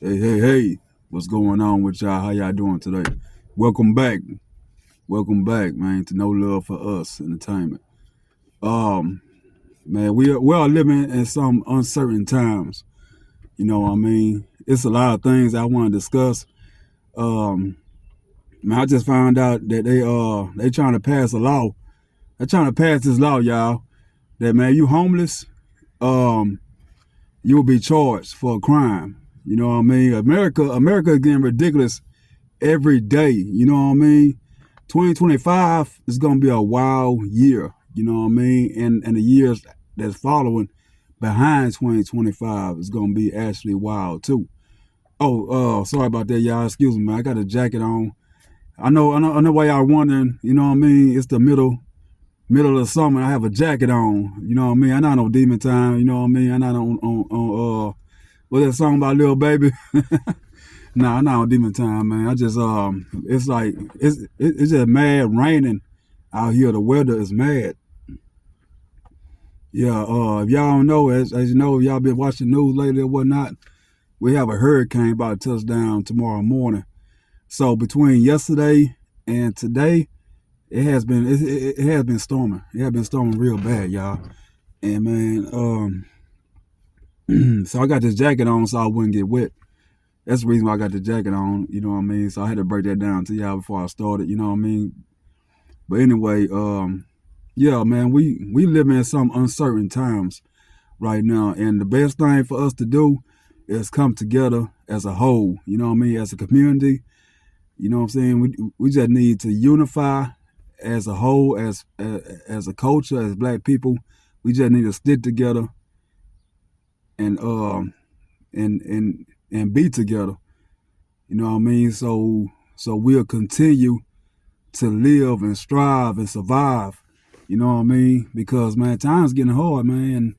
Hey, what's going on with y'all? How y'all doing today? Welcome back. Welcome back, man, to No Love for Us Entertainment. Um, man, we are living in some uncertain times. You know what I mean? It's a lot of things I want to discuss. Um, man, I just found out that they trying to pass a law. They're trying to pass this law, y'all, that man, you homeless, um, you will be charged for a crime. You know what I mean? America is getting ridiculous every day. You know what I mean? 2025 is gonna be a wild year. You know what I mean? And the years that's following behind 2025 is gonna be actually wild too. Oh, sorry about that, y'all. Excuse me, man. I got a jacket on. I know why y'all wondering. You know what I mean? It's the middle of the summer. I have a jacket on. You know what I mean? I'm not on demon time. You know what I mean? I'm not on what's that song about Lil Baby? Nah, I'm not on demon time, man. I just it's like it's just mad raining out here. The weather is mad. Yeah. If y'all don't know, as you know, if y'all been watching news lately or whatnot, we have a hurricane about to touch down tomorrow morning. So between yesterday and today, it has been storming. It has been storming real bad, y'all. And man, so I got this jacket on so I wouldn't get wet. That's the reason why I got the jacket on. You know what I mean? So I had to break that down to y'all before I started. You know what I mean? But anyway, yeah, man, we live in some uncertain times right now, and the best thing for us to do is come together as a whole. You know what I mean? As a community. You know what I'm saying? We just need to unify as a whole, as a culture, as Black people. We just need to stick together and and be together. You know what I mean? So we'll continue to live and strive and survive. You know what I mean? Because man, times getting hard, man,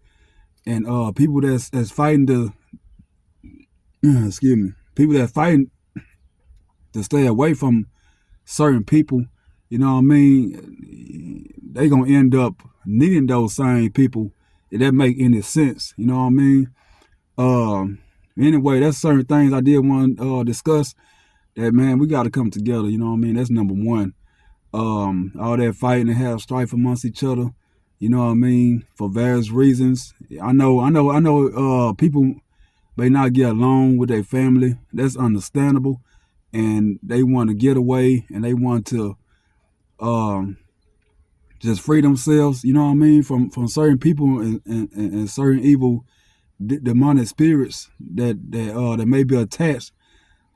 and people that's fighting to excuse me, people that fighting to stay away from certain people. You know what I mean? They gonna end up needing those same people. If that make any sense, you know what I mean? Anyway, that's certain things I did want to discuss. That man, we got to come together. You know what I mean? That's number one. All that fighting and have strife amongst each other. You know what I mean? For various reasons. I know. People may not get along with their family. That's understandable, and they want to get away and they want to um just free themselves. You know what I mean? From certain people and certain evil demonic spirits that may be attached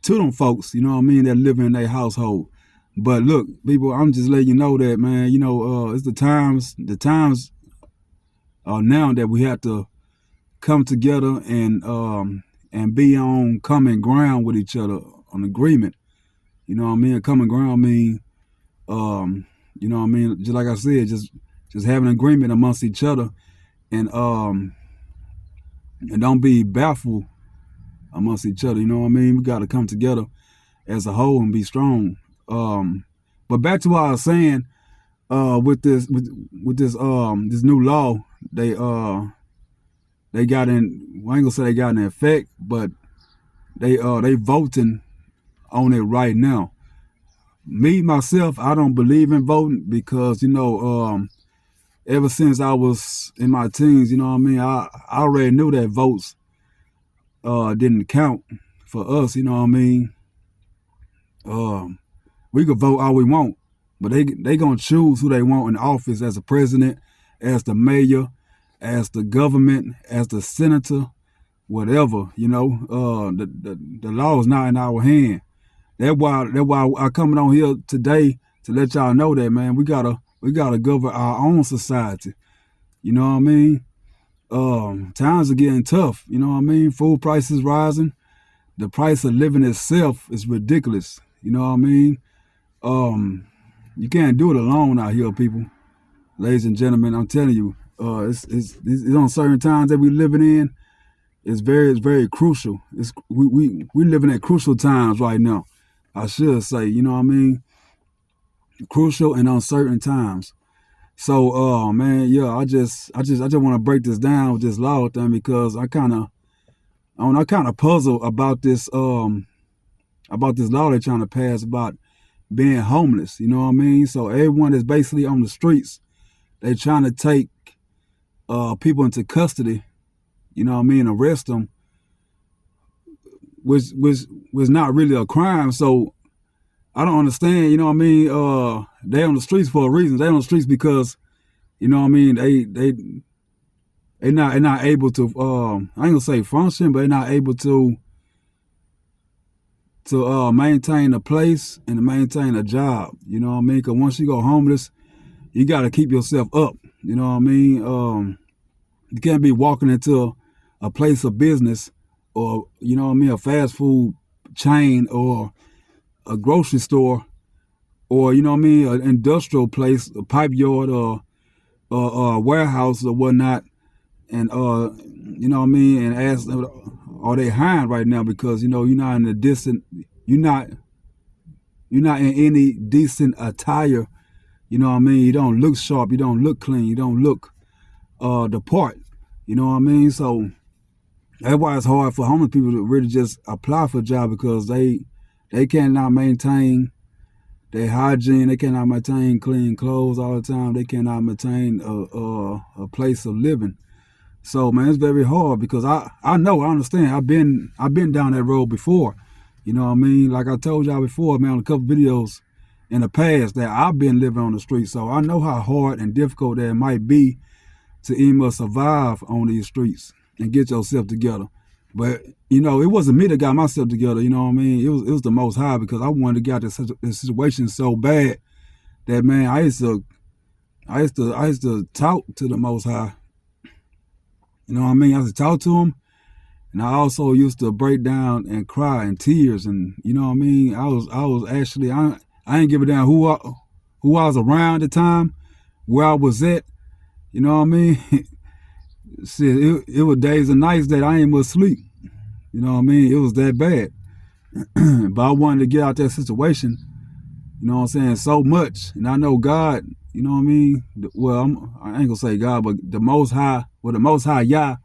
to them folks. You know what I mean? That live in their household. But look, people, I'm just letting you know that, man, it's the times are now that we have to come together and be on common ground with each other on agreement. You know what I mean? A common ground mean you know what I mean, just like I said, just having agreement amongst each other and don't be baffled amongst each other. You know what I mean? We gotta come together as a whole and be strong. But back to what I was saying, with this new law, they got in. Well, I ain't gonna say they got in effect, but they voting on it right now. Me myself, I don't believe in voting because ever since I was in my teens, you know what I mean. I already knew that votes didn't count for us. You know what I mean. Um, we could vote all we want, but they gonna choose who they want in office as the president, as the mayor, as the government, as the senator, whatever. The law is not in our hand. That's why I coming on here today to let y'all know that, man, we gotta govern our own society. You know what I mean? Times are getting tough. You know what I mean? Food prices rising. The price of living itself is ridiculous. You know what I mean? Um, you can't do it alone out here, people. Ladies and gentlemen, I'm telling you, it's on certain times that we living in. It's very crucial. We living at crucial times right now. I should say, you know what I mean? Crucial and uncertain times. So, man, yeah, I just want to break this down with this law thing because I kind of I kind of puzzled about this law they're trying to pass about being homeless. You know what I mean? So everyone is basically on the streets. They trying to take people into custody. You know what I mean? Arrest them, which was not really a crime. So I don't understand. You know what I mean? They on the streets for a reason. They on the streets because you know what I mean. They not able to. I ain't gonna say function, but they're not able to maintain a place and to maintain a job. You know what I mean? Because once you go homeless, you got to keep yourself up. You know what I mean? You can't be walking into a place of business or, you know what I mean, a fast food chain or a grocery store or, you know what I mean, an industrial place, a pipe yard or a warehouse or whatnot. And, you know what I mean, and ask, are they hiring right now? Because, you know, you're not in any decent attire. You know what I mean? You don't look sharp. You don't look clean. You don't look the part. You know what I mean? So that's why it's hard for homeless people to really just apply for a job because they cannot maintain their hygiene. They cannot maintain clean clothes all the time. They cannot maintain a place of living. So man, it's very hard because I understand. I've been down that road before. You know what I mean? Like I told y'all before, man, on a couple videos in the past that I've been living on the street. So I know how hard and difficult that it might be to even survive on these streets and get yourself together. But, you know, it wasn't me that got myself together, you know what I mean? It was the Most High because I wanted to get out of this situation so bad that, man, I used to talk to the Most High. You know what I mean? I used to talk to him. And I also used to break down and cry in tears. And, you know what I mean? I was actually, I ain't give a damn who I was around at the time, where I was at. You know what I mean? Shit, it was days and nights that I ain't much sleep. You know what I mean? It was that bad. But I wanted to get out that situation, you know what I'm saying, so much. And I know God, you know what I mean? Well, I ain't gonna say God, but the Most High, Yah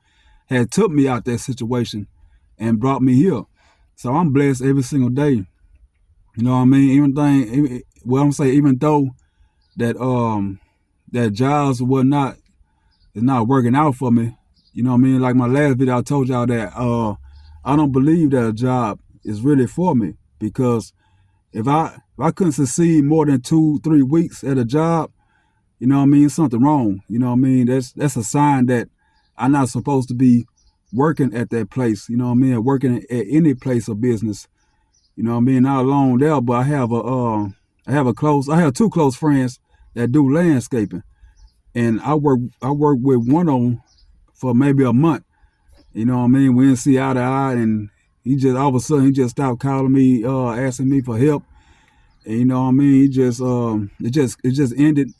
had took me out that situation and brought me here. So I'm blessed every single day. You know what I mean? Even though that jobs was not is not working out for me. You know what I mean? Like my last video, I told y'all that I don't believe that a job is really for me because if I couldn't succeed more than 2-3 weeks at a job, you know what I mean, something wrong. You know what I mean? That's a sign that I'm not supposed to be working at that place. You know what I mean? Working at any place of business. You know what I mean? Not alone there, but I have two close friends that do landscaping, and I work with one of them for maybe a month. You know what I mean? We didn't see eye to eye, and he just all of a sudden he just stopped calling me, asking me for help. And you know what I mean? It just ended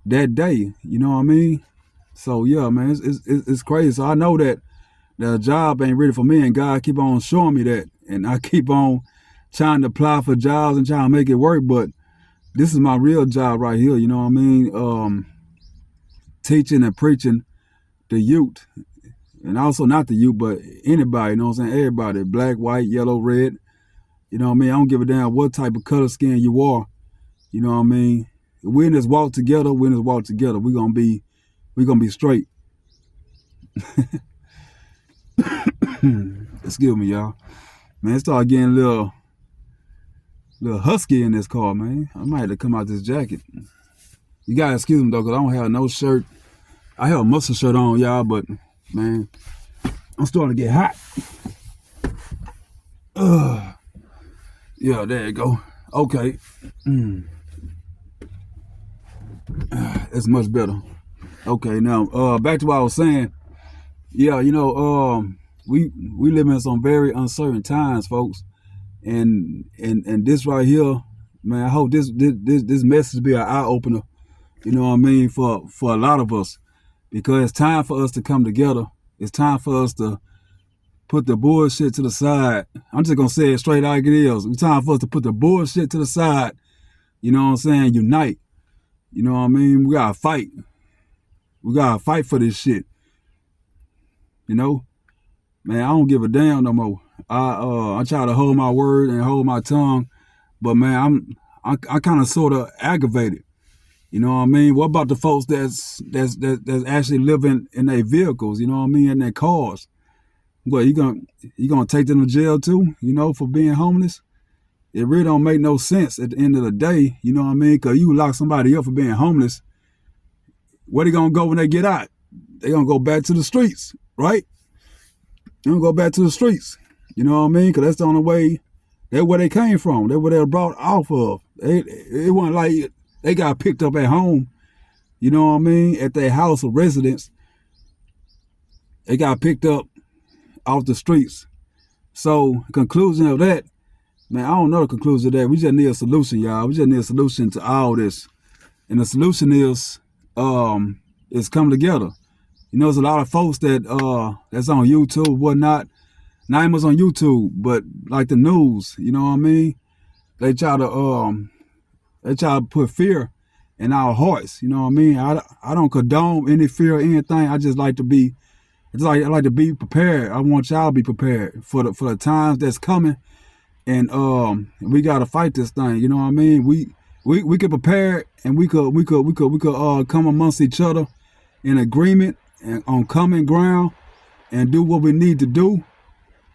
that day. You know what I mean? So yeah, man, it's crazy. So I know that the job ain't ready for me, and God keep on showing me that, and I keep on trying to apply for jobs and trying to make it work. But this is my real job right here. You know what I mean? Teaching and preaching the youth, and also not the youth, but anybody. You know what I'm saying? Everybody, black, white, yellow, red. You know what I mean? I don't give a damn what type of color skin you are. You know what I mean? We in this walk together. We're gonna be straight. Excuse me, y'all. Man, it started getting a little husky in this car, man. I might have to come out this jacket. You gotta excuse me though, cause I don't have no shirt. I have a muscle shirt on, y'all, but man, I'm starting to get hot. Yeah, there you go. Okay. It's much better. Okay, now back to what I was saying. Yeah, you know, we live in some very uncertain times, folks. And this right here, man, I hope this message be an eye opener, you know what I mean, for a lot of us. Because it's time for us to come together. It's time for us to put the bullshit to the side. I'm just gonna say it straight like it is. It's time for us to put the bullshit to the side. You know what I'm saying? Unite. You know what I mean? We gotta fight. We gotta fight for this shit. You know? man, I don't give a damn no more. I try to hold my word and hold my tongue, but man, I kind of sort of aggravated. You know what I mean? What about the folks that's actually living in their vehicles? You know what I mean? In their cars. What you gonna take them to jail too? You know, for being homeless? It really don't make no sense at the end of the day. You know what I mean? Cause you lock somebody up for being homeless. Where they gonna go when they get out? They gonna go back to the streets, right? They gonna go back to the streets. You know what I mean? Cause that's the only way. That's where they came from. That's where they were brought off of. It wasn't like they got picked up at home. You know what I mean? At their house of residence, they got picked up off the streets. So, conclusion of that, man, I don't know the conclusion of that. We just need a solution, y'all. We just need a solution to all this. And the solution is come together. You know, there's a lot of folks that's on YouTube, whatnot. Not even on YouTube, but like the news, you know what I mean? They try to put fear in our hearts, you know what I mean? I don't condone any fear or anything. I just like to be I like to be prepared. I want y'all to be prepared for the times that's coming, and we gotta fight this thing. You know what I mean? We could prepare, and we could come amongst each other in agreement and on common ground and do what we need to do.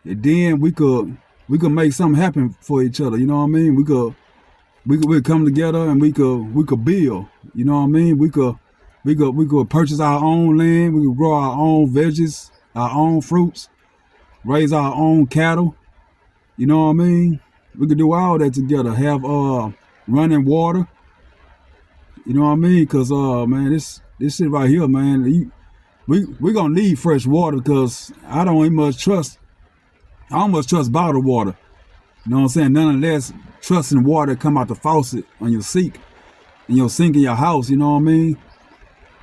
And then we could make something happen for each other. You know what I mean? We could come together and we could build. You know what I mean? We could purchase our own land. We could grow our own veggies, our own fruits, raise our own cattle. You know what I mean? We could do all that together. Have running water. You know what I mean? Cause man, this shit right here, man. We gonna need fresh water because I don't much trust bottled water. You know what I'm saying? Nonetheless, trusting water come out the faucet on your sink, in your house. You know what I mean?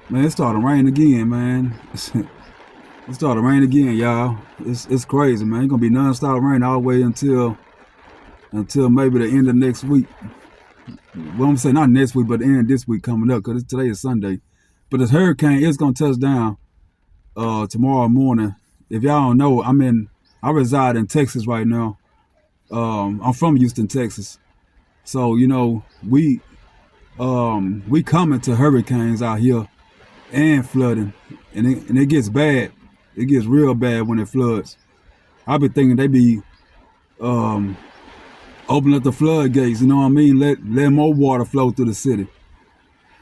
Man, it started raining again, man. It started raining again, y'all. It's crazy, man. It's gonna be non-stop rain all the way until maybe the end of next week. Well, I'm saying not next week, but the end of this week coming up, because today is Sunday. But this hurricane is gonna touch down tomorrow morning. If y'all don't know, I reside in Texas right now. I'm from Houston, Texas. So, you know, we coming to hurricanes out here and flooding. And it gets bad. It gets real bad when it floods. I've been thinking they be open up the floodgates, you know what I mean? Let more water flow through the city.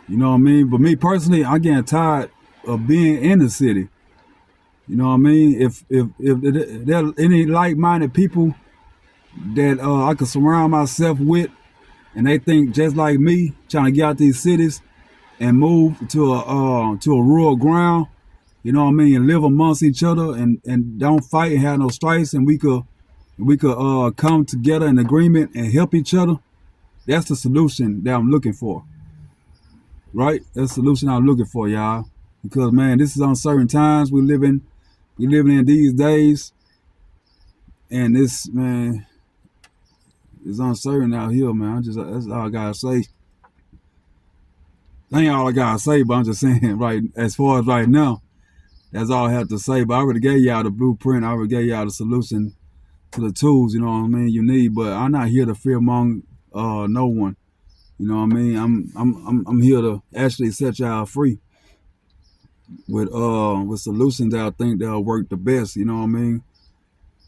You know what I mean? But me personally, I'm getting tired of being in the city. You know what I mean? If there are any like-minded people that I could surround myself with, and they think just like me, trying to get out these cities and move to a rural ground, you know what I mean, and live amongst each other and don't fight and have no strikes, and we could come together in agreement and help each other. That's the solution that I'm looking for. Right? That's the solution I'm looking for, y'all. Because man, this is uncertain times we living in these days, and this, man, it's uncertain out here, man. That's all I gotta say. That ain't all I gotta say, but I'm just saying, right, as far as right now, that's all I have to say. But I already gave y'all the blueprint. I already gave y'all the solution to the tools, you know what I mean, you need. But I'm not here to fearmonger no one. You know what I mean? I'm here to actually set y'all free with solutions that I think that'll work the best, you know what I mean?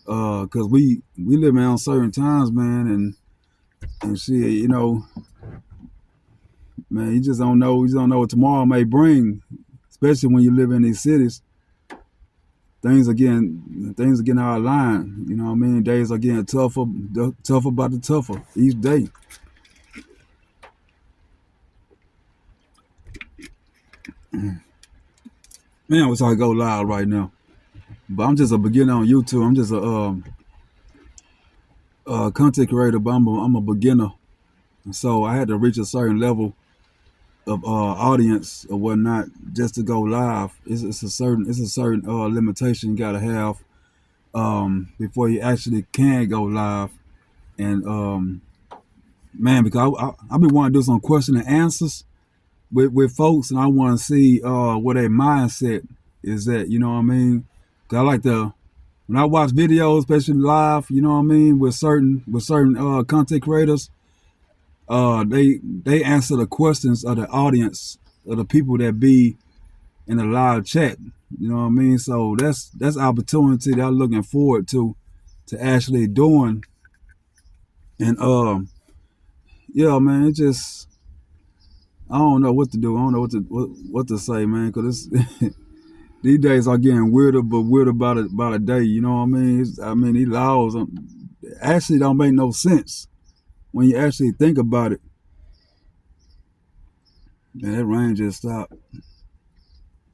Cause we live in uncertain times, man, and shit, you know, man, you just don't know what tomorrow may bring, especially when you live in these cities. Things are getting out of line. You know what I mean? Days are getting tougher by the tougher each day. Man, I wish I could go live right now, but I'm just a beginner on YouTube. I'm just a content creator, but I'm a beginner, so I had to reach a certain level of audience or whatnot just to go live. It's a certain limitation you gotta have before you actually can go live. And man, because I be wanting to do some question and answers with folks, and I want to see what their mindset is at. You know what I mean? 'Cause when I watch videos, especially live, you know what I mean, with certain content creators, they answer the questions of the audience, of the people that be in the live chat. You know what I mean? So that's opportunity that I'm looking forward to actually doing. And yeah, man, it just I don't know what to do. I don't know what to say, man, because it's these days are getting weirder, but weirder by the day. You know what I mean? I mean, these laws actually don't make no sense when you actually think about it. Man, that rain just stopped.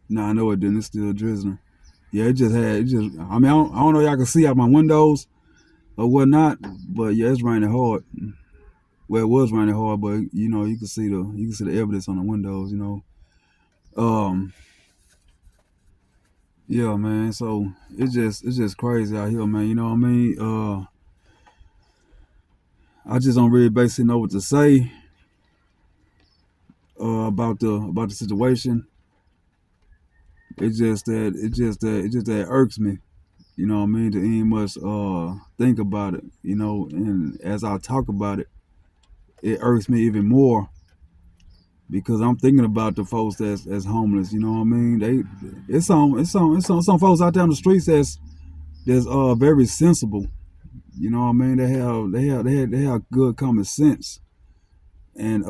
No, I know it didn't. It's still drizzling. Yeah, it just. I mean, I don't know if y'all can see out my windows or whatnot, but yeah, it's raining hard. Well, it was raining hard, but you know, you can see the evidence on the windows. You know, um, yeah, man. So it's just crazy out here, man. You know what I mean? I just don't really basically know what to say about the situation. It just that it irks me. You know what I mean? To even much think about it. You know, and as I talk about it, it irks me even more because I'm thinking about the folks that's homeless. You know what I mean? Some folks out there on the streets that's very sensible. You know what I mean? They have good common sense. And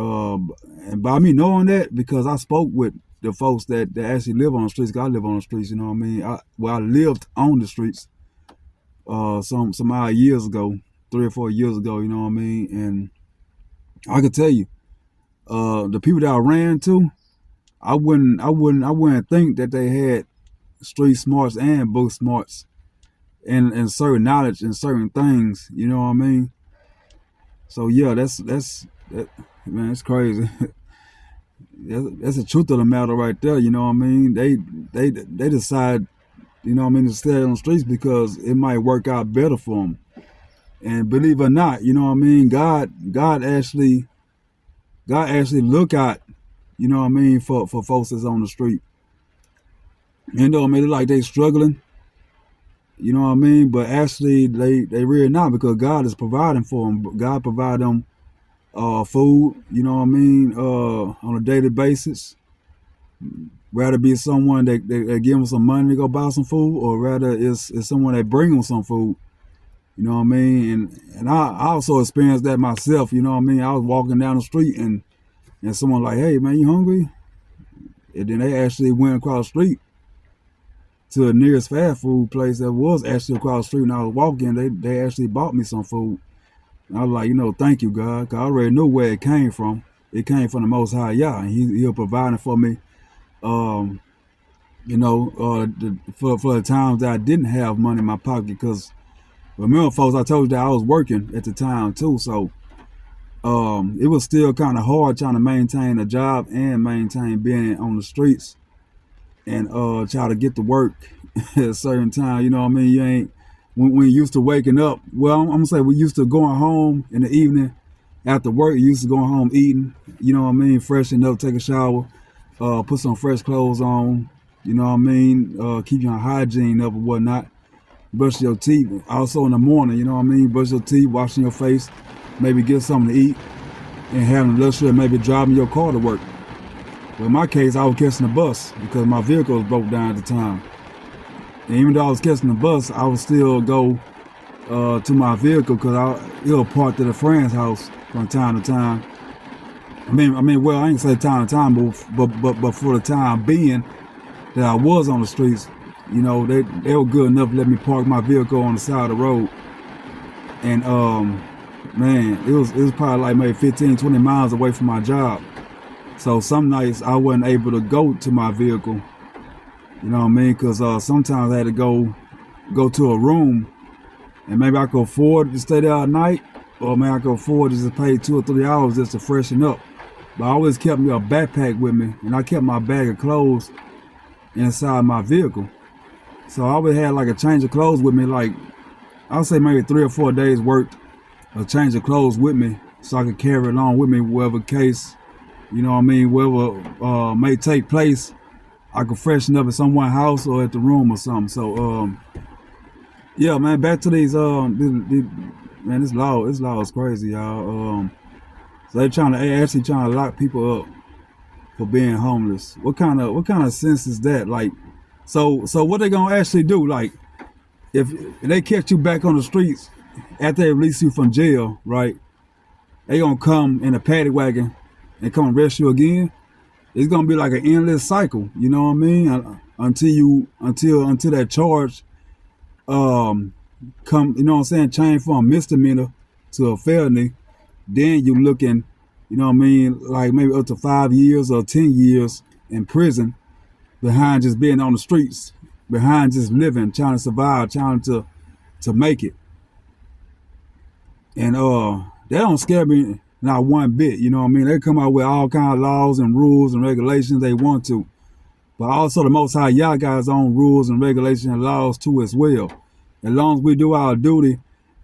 by me knowing that, because I spoke with the folks that actually live on the streets. 'Cause I live on the streets. You know what I mean? I lived on the streets some odd years ago, 3 or 4 years ago. You know what I mean? And I could tell you, the people that I ran to, I wouldn't think that they had street smarts and book smarts and certain knowledge and certain things. You know what I mean? So yeah, that, man, it's crazy. That's the truth of the matter right there. You know what I mean? They decide, you know what I mean, to stay on the streets because it might work out better for them. And believe it or not, you know what I mean, God actually look out, you know what I mean, for folks that's on the street. You know what I mean? Like they struggling, you know what I mean, but actually they really not because God is providing for them. God provide them food, you know what I mean, on a daily basis. Rather be someone that give them some money to go buy some food, or rather is someone that bring them some food. You know what I mean? And I also experienced that myself. You know what I mean? I was walking down the street and someone like, hey man, you hungry? And then they actually went across the street to the nearest fast food place that was actually across the street. And I was walking, they actually bought me some food. And I was like, you know, thank you, God, 'cause I already knew where it came from. It came from the Most High Yah, and He'll provide it for me. Um, you know, for the times that I didn't have money in my pocket, because remember, folks, I told you that I was working at the time too, so it was still kind of hard trying to maintain a job and maintain being on the streets and try to get to work at a certain time. You know what I mean? You ain't when you used to waking up. Well, I'm gonna say we used to going home in the evening after work. You used to going home eating. You know what I mean? Freshen up, take a shower, put some fresh clothes on. You know what I mean? Keep your hygiene up and whatnot. Brush your teeth. Also in the morning, you know what I mean? Brush your teeth, washing your face, maybe get something to eat, and having the luxury of maybe driving your car to work. Well, in my case, I was catching the bus because my vehicle was broke down at the time. And even though I was catching the bus, I would still go to my vehicle because it was parked at a friend's house from time to time. Well, I ain't say time to time, but for the time being that I was on the streets, you know, they were good enough to let me park my vehicle on the side of the road. And man, it was probably like maybe 15, 20 miles away from my job. So some nights I wasn't able to go to my vehicle. You know what I mean? Because sometimes I had to go to a room, and maybe I could afford to stay there all night, or maybe I could afford to just pay 2 or 3 hours just to freshen up. But I always kept me a backpack with me, and I kept my bag of clothes inside my vehicle. So I always had like a change of clothes with me, like I'll say maybe 3 or 4 days worth of change of clothes with me, so I could carry it along with me wherever case, you know what I mean, wherever may take place. I could freshen up at someone's house or at the room or something. So Yeah, man. Back to these man, this law is crazy, y'all. So they actually trying to lock people up for being homeless. What kind of sense is that? Like, so what they gonna actually do? Like, if they catch you back on the streets after they release you from jail, right? They gonna come in a paddy wagon and come arrest you again. It's gonna be like an endless cycle. You know what I mean? Until that charge um come. You know what I'm saying? Change from a misdemeanor to a felony. Then you looking, you know what I mean? Like maybe up to 5 years or 10 years in prison behind just being on the streets, behind just living, trying to survive, trying to make it. And that don't scare me not one bit. You know what I mean? They come out with all kind of laws and rules and regulations they want to, but also the Most High Yah got His own rules and regulations and laws too as well. As long as we do our duty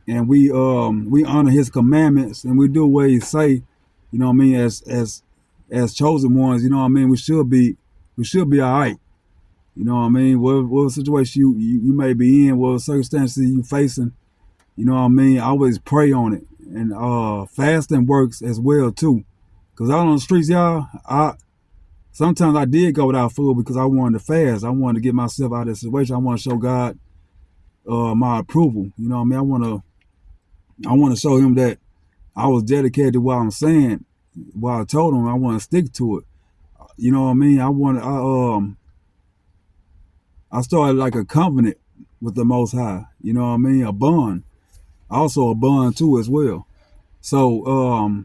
and we honor His commandments and we do what He say, you know what I mean? As chosen ones, you know what I mean? We should be all right. You know what I mean? What situation you may be in, what circumstances you facing, you know what I mean? Always pray on it. And fasting works as well too. Cause out on the streets, y'all, I sometimes I did go without food because I wanted to fast. I wanted to get myself out of this situation. I want to show God my approval. You know what I mean? I want to show Him that I was dedicated to what I'm saying. What I told Him, I want to stick to it. You know what I mean? I started like a covenant with the Most High. You know what I mean? A bond, also a bond too as well. So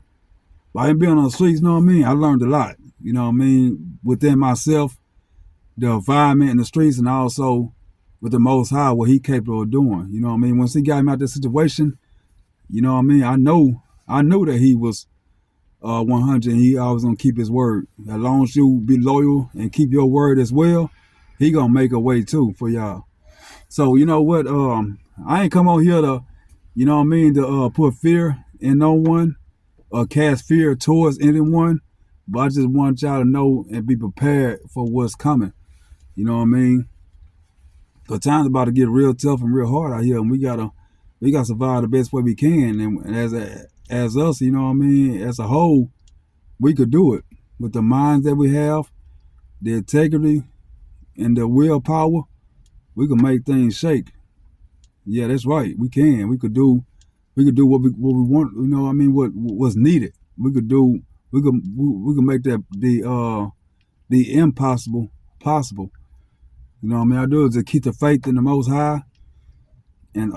by being on the streets, you know what I mean? I learned a lot. You know what I mean? Within myself, the environment in the streets, and also with the Most High, what He capable of doing. You know what I mean? Once He got me out of this situation, you know what I mean? I knew that He was 100 and He always gonna keep His word. As long as you be loyal and keep your word as well, He gonna make a way too for y'all. So you know what? I ain't come on here to, you know what I mean, to put fear in no one or cast fear towards anyone, but I just want y'all to know and be prepared for what's coming. You know what I mean? Cause time's about to get real tough and real hard out here, and we gotta survive the best way we can. And as us, you know what I mean, as a whole, we could do it with the minds that we have, the integrity, and the willpower. We can make things shake. Yeah, that's right. We can. We could do what we want. You know what I mean? What's needed. We could do. We could make the impossible possible. You know what I mean? I do is to keep the faith in the Most High and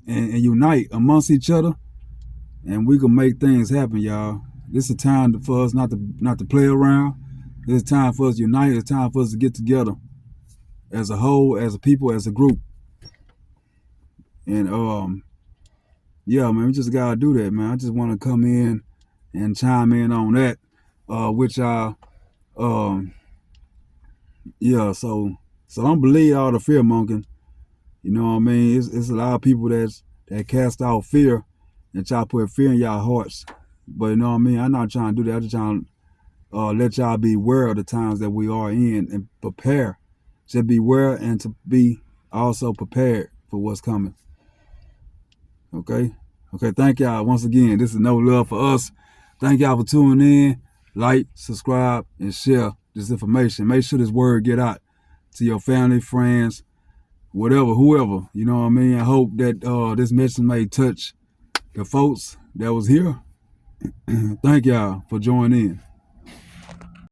and unite amongst each other, and we can make things happen, y'all. This is a time for us not to play around. It's time for us to unite. It's time for us to get together as a whole, as a people, as a group. And yeah, man, we just gotta do that, man. I just want to come in and chime in on that, which I yeah. So don't believe all the fear mongering. You know what I mean? It's a lot of people that cast out fear and try to put fear in y'all hearts. But you know what I mean? I'm not trying to do that. I'm just trying to let y'all be aware of the times that we are in and prepare. Just be aware and to be also prepared for what's coming. Okay? Okay, thank y'all once again. This is No Love for Us. Thank y'all for tuning in. Like, subscribe, and share this information. Make sure this word get out to your family, friends, whatever, whoever. You know what I mean? I hope that this message may touch the folks that was here. Thank y'all for joining in.